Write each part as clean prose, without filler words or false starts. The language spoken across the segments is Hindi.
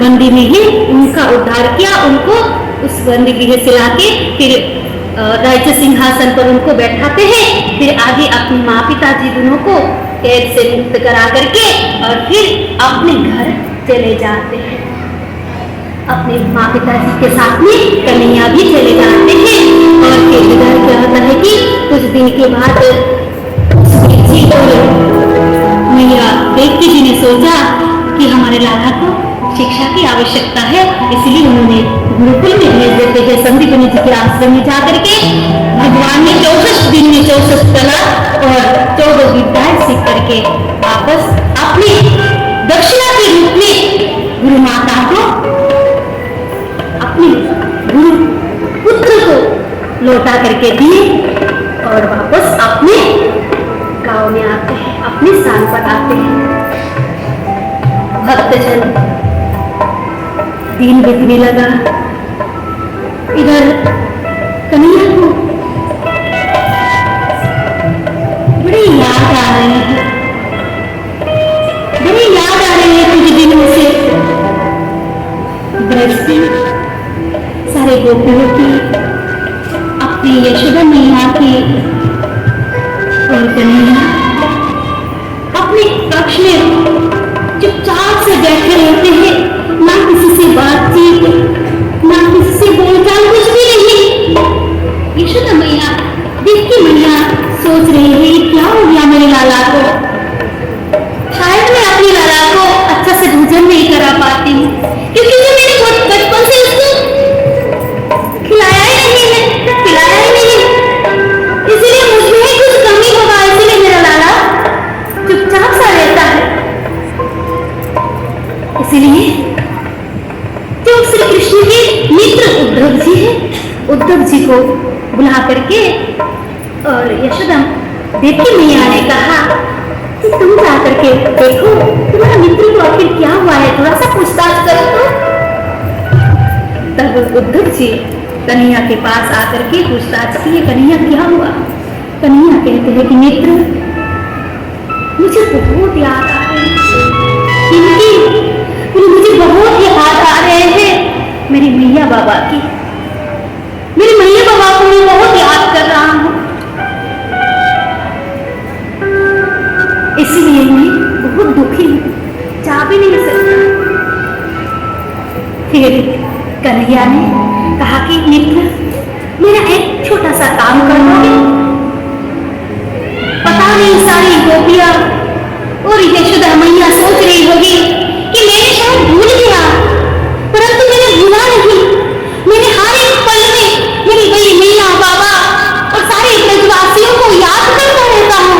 मंदिर में ही उनका उद्धार किया, उनको उस बंदी गृह से लाके फिर राज्य सिंहासन पर उनको बैठाते हैं। फिर आगे अपने माँ पिता जी दोनों को कैद से मुक्त करा करके और फिर अपने घर चले जाते हैं। अपने माँ पिता जी के साथ में कन्हैया भी चले जाते हैं। और फिर इधर क्या होता है कि कुछ दिन के बाद मैया देवकी जी ने सोचा कि हमारे लाला को शिक्षा की आवश्यकता है, इसलिए उन्होंने गुरुकुल में भेज देते हैं, संदीपनी जी के आश्रम में जाकर के भगवान ने 64 दिन में 64 कला और 14 विद्याएं सीख करके वापस अपनी दक्षिणा के रूप में गुरु माता को, अपने गुरु पुत्र को लौटा करके दिए और वापस अपने गांव में आते हैं, अपने स्थान पर आते हैं। भक्तजन दिन बीतने लगा, इधर कन्हैया को बड़ी याद आ रही है, बड़ी याद आ रही है कुछ दिनों से ब्रज की सारे गोपियों की, अपनी यशोदा मैया की। और कन्हैया अपने कक्ष में चुपचाप से बैठे रहते हैं, ना किसी से बातचीत, ना किसी से बोलचाल, कुछ भी नहीं। यशोदा मैया, देवकी मैया सोच रही है क्या हो गया मेरे लाला को, शायद मैं अपने लाला को अच्छा से भोजन नहीं करा पाती हूँ, क्योंकि मैंने बचपन से उसको खिलाया ही नहीं है, खिलाया ही नहीं, इसलिए मुझमें कुछ कमी होगा, इसलिए मेरा लाला चुपचाप सा रहता है। इसलिए जो श्री कृष्ण के मित्र उद्धव जी है, उद्धव जी को बुला करके और यशोदा देवकी मैया ने कहा कि तुम जा करके देखो तुम्हारा मित्र को आखिर क्या हुआ है, थोड़ा सा पूछताछ करो तो। तब उद्धव जी कन्हैया के पास आकर के पूछताछ की, कन्हैया क्या हुआ। कन्हैया कहते हैं कि मित्र, मुझे बहुत याद आ रही है, मुझे बहुत याद आ रहे हैं मेरी मैया बाबा की, मेरी मैया बाबा को मैं बहुत याद कर रहा हूँ, इसलिए मैं बहुत दुखी हूँ, जा भी नहीं सकता। फिर कन्हैया ने कहा कि मित्र, मेरा एक छोटा सा काम कर दोगे। पता नहीं सारी गोपियां और यशोदा मैया सोच रही होगी कि मैंने शायद भूल गया, परंतु मैंने भूला नहीं, मैंने हर एक पल में मेरी बड़ी मैया बाबा और सारे ब्रजवासियों को याद करता रहता हूँ,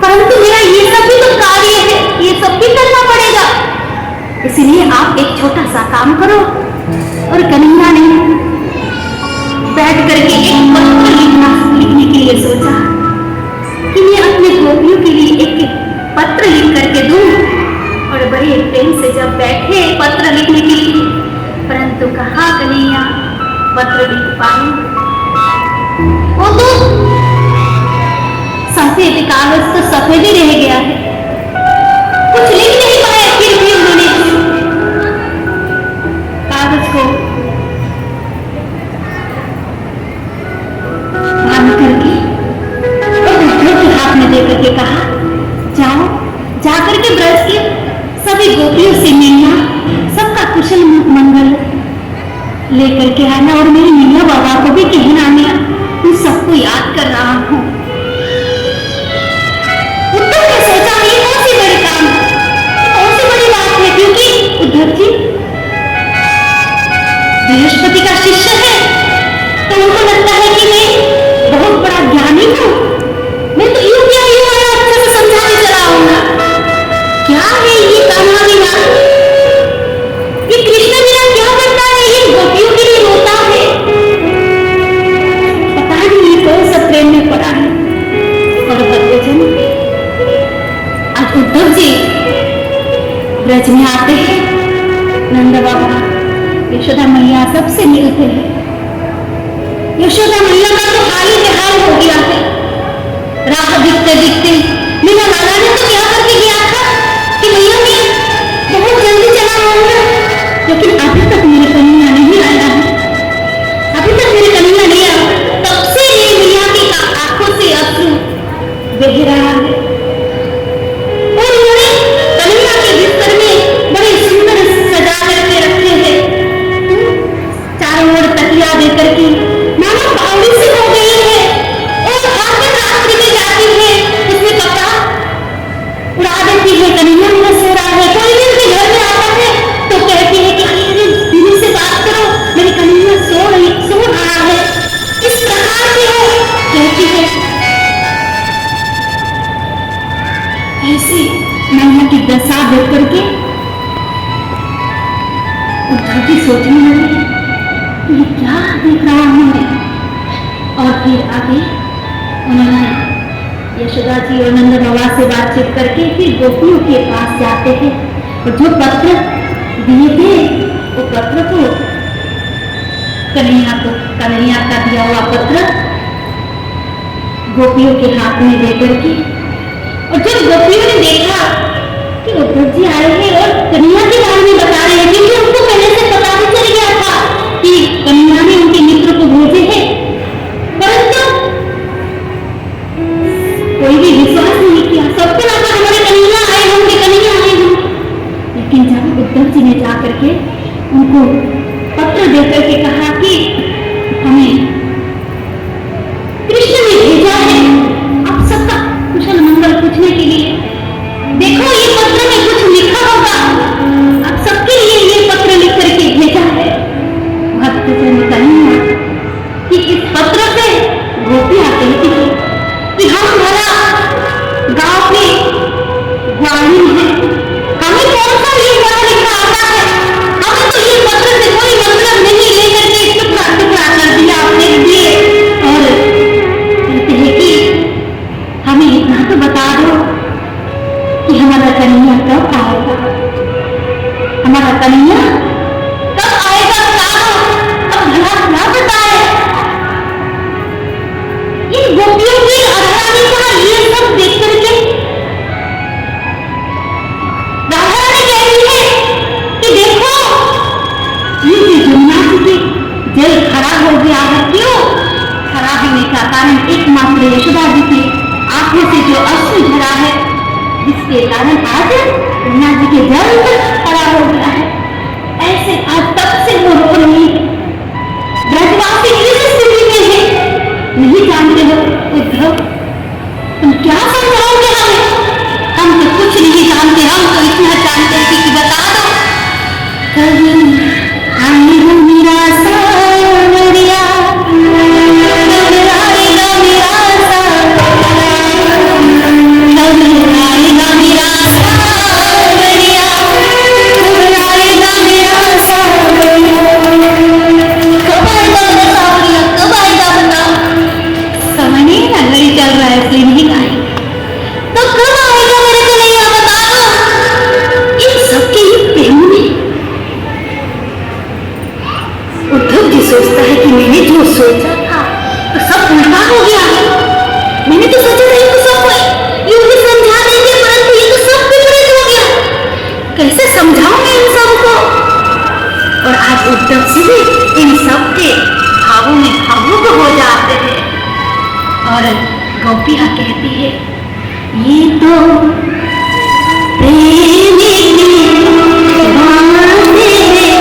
परंतु मेरा ये सब भी तो कार्य है, ये सब भी करना पड़ेगा, इसलिए आप एक छोटा सा काम करो। और कन्हैया ने बैठ करके एक पत्र लिखने के लिए सोचा कि मैं अपने गोपियों के लिए एक पत्र लिख करके दूं। और बड़े प्रेम से जब बैठे पत्र लिखने के लिए, परंतु कहाँ कन्हैया पत्र लिख पाए, वो तो सफेद कागज तो सफेद ही रह गया है, कुछ लिख नहीं पाए। फिर भी उन्होंने कागज को बांध करके और उद्धव के हाथ में दे करके कहा, जाओ जाकर के ब्रज के सभी गोपियों से मिलना, सबका कुशल मंगल लेकर के आना, और मेरी मैया बाबा को भी कहना मैं उन सबको याद कर रहा हूँ। उद्धव ने सोचा ये कौन सी बड़ी काम, कौन सी बड़ी बात है, क्योंकि उद्धव जी बृहस्पति का शिष्य है, तो उनको लगता है कि मैं बहुत बड़ा ज्ञानी हूँ, मैं तो यूं क्या यूं आया अच्छे से समझाने चला आऊंगा। क्या है ये कान्हा बिना, ये कृष्ण बिना क्या करता है, ये गोपियों के लिए रोता है, पता नहीं ये कौन सा प्रेम में पड़ा है। और भक्तजन, आज उद्धव जी ब्रज में आते हैं, नंद बाबा यशोदा मैया सबसे मिलते हैं। यशोदा मैया का तो हाल ही बेहाल हो गया है, राह दिखते दिखते मेरा लाला ने तो क्या करके गया था कि मैया मैं बहुत जल्दी चला आऊंगा, है। ऐसी मैया की दशा देख करके उद्धव जी सोचने लगे कि ये क्या देख रहा हूं मैं। और फिर आगे उन्होंने यशोदा जी और नंद बाबा से बातचीत करके फिर गोपियों के पास जाते हैं और जो पत्र दिए थे वो पत्र को कन्हैया का दिया हुआ पत्र गोपियों के हाथ में देकर के, और जब गोपियों ने देखा कि उद्धव जी आए हैं और कन्हैया के बारे में बता रहे हैं, क्योंकि उनको पहले से पता भी चल गया था कि कन्हैया ने उनके मित्र को भेजे हैं, परंतु कोई भी विश्वास नहीं किया। सबको लगा हमारे कन्हैया आए होंगे, कन्हैया आए होंगे। लेकिन जब उद्धव जी ने जाकर के उनको पत्र देकर के कहा कि हमें कृष्ण ने भेजा है आप सबका कुशल मंगल पूछने के लिए, देखो ये पत्र में कुछ लिखा होगा, आप सबके लिए ये पत्र लिख करके भेजा है। भक्तजन कन्हैया कि इस पत्र से गोपियां कहती है कि हम भला गांव के ग्वालिन है, हमें कौन सा ये पढ़ा लिखा आता है, हमें तो ये पत्र से कोई मतलब नहीं, लेकर के टुकड़ा टुकड़ा कर दिया आपने दिए। और कहते हैं कि हमें इतना तो बता दो कि हमारा कन्हैया कब आएगा, हमारा कन्हैया कब आएगा, अब भला ना बताए। इन गोपियों की राधारानी का ये सब देख करके राधारानी कहती है कि देखो ये जमुना जी के जल खड़ा हो गया है, क्यों खड़ा होने का कारण एकमात्र यशोदा जी की आंखों से जो अश्रु झरा है, जिसके कारण आज यमुना जी के जल खड़ा हो गया है। ऐसे आज तक से वो रो रही है, ब्रजवासी किस स्थिति में है नहीं जानते हो। उद्धव तुम क्या समझाओगे हमें, हम तो कुछ नहीं जानते, हम तो इतना जानते हैं कि बता दो। कभी आई हूँ मेरा सावरिया, कभी आएगा मेरा सावरिया, कभी आएगा मेरा सावरिया, कभी आएगा मेरा सावरिया, कब आएगा मेरा सावरिया, कब आएगा बताओ। समझ नहीं ना, घड़ी चल रहा है इसलिए नहीं गाएंगे, तो कब आएगा मेरे कन्हैया बता दो। इन सबके ही प्रेम में उद्धव जी सोचता है कि मैंने जो सोचा था तो सब उल्टा हो गया है, मैंने तो सोचा था इनको सब यूं ही समझा देंगे, परंतु ये तो सब विपरीत हो गया, कैसे समझाऊं मैं इन सबको। और आज उद्धव जी भी इन सबके भावों में भावुक हो जाते हैं। और गोपियां कहती है ये तो प्रेम की बातें हैं,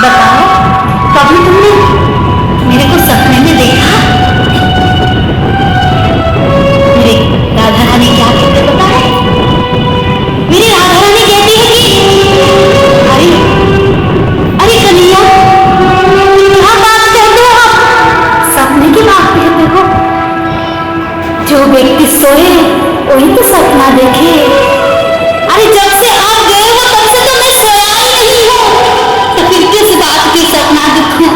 बताओ, कभी तुमने मेरे को सपने में देखा? मेरी राधा रानी क्या कहते पता है? मेरी राधा रानी कहती है कि अरे अरे कन्हैया, क्या बात कहते हो आप? सपने की बात कहते हो? जो व्यक्ति सोए वही तो सपना देखे। अरे जब से आप गए हो तब से तो मैं सोया ही नहीं हूँ, तो फिर किस बात की सपना देखूं?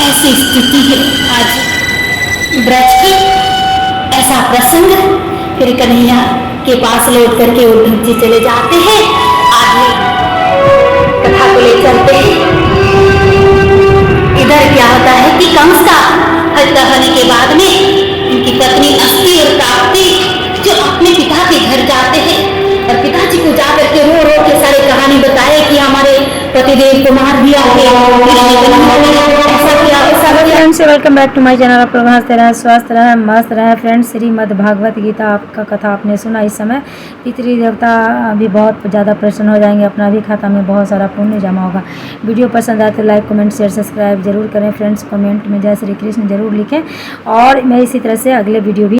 ऐसी स्थिति है आज ब्रज की। ऐसा प्रसंग फिर कन्हैया के पास लौट करके उद्धव जी चले जाते हैं। आगे कथा को ले चलते हैं। इधर क्या होता है कि कंस का हत्या होने के बाद में उनकी पत्नी अस्थि और प्राप्ति जो अपने पिता के घर जाते हैं और पिताजी को जाकर के रो रो के सारी कहानी बताए कि हमारे पतिदेव को मार दिया friends, welcome back to my channel. आप लोग हंसते रहे, स्वस्थ रहे, मस्त रहे। फ्रेंड्स, श्रीमद् भागवत गीता आपका कथा आपने सुना। इस समय पितृ देवता भी बहुत ज़्यादा प्रसन्न हो जाएंगे, अपना भी खाता में बहुत सारा पुण्य जमा होगा। वीडियो पसंद आए तो लाइक, कमेंट, शेयर, सब्सक्राइब जरूर करें। फ्रेंड्स, कमेंट में जय श्री कृष्ण जरूर लिखें और मैं इसी तरह से अगले वीडियो भी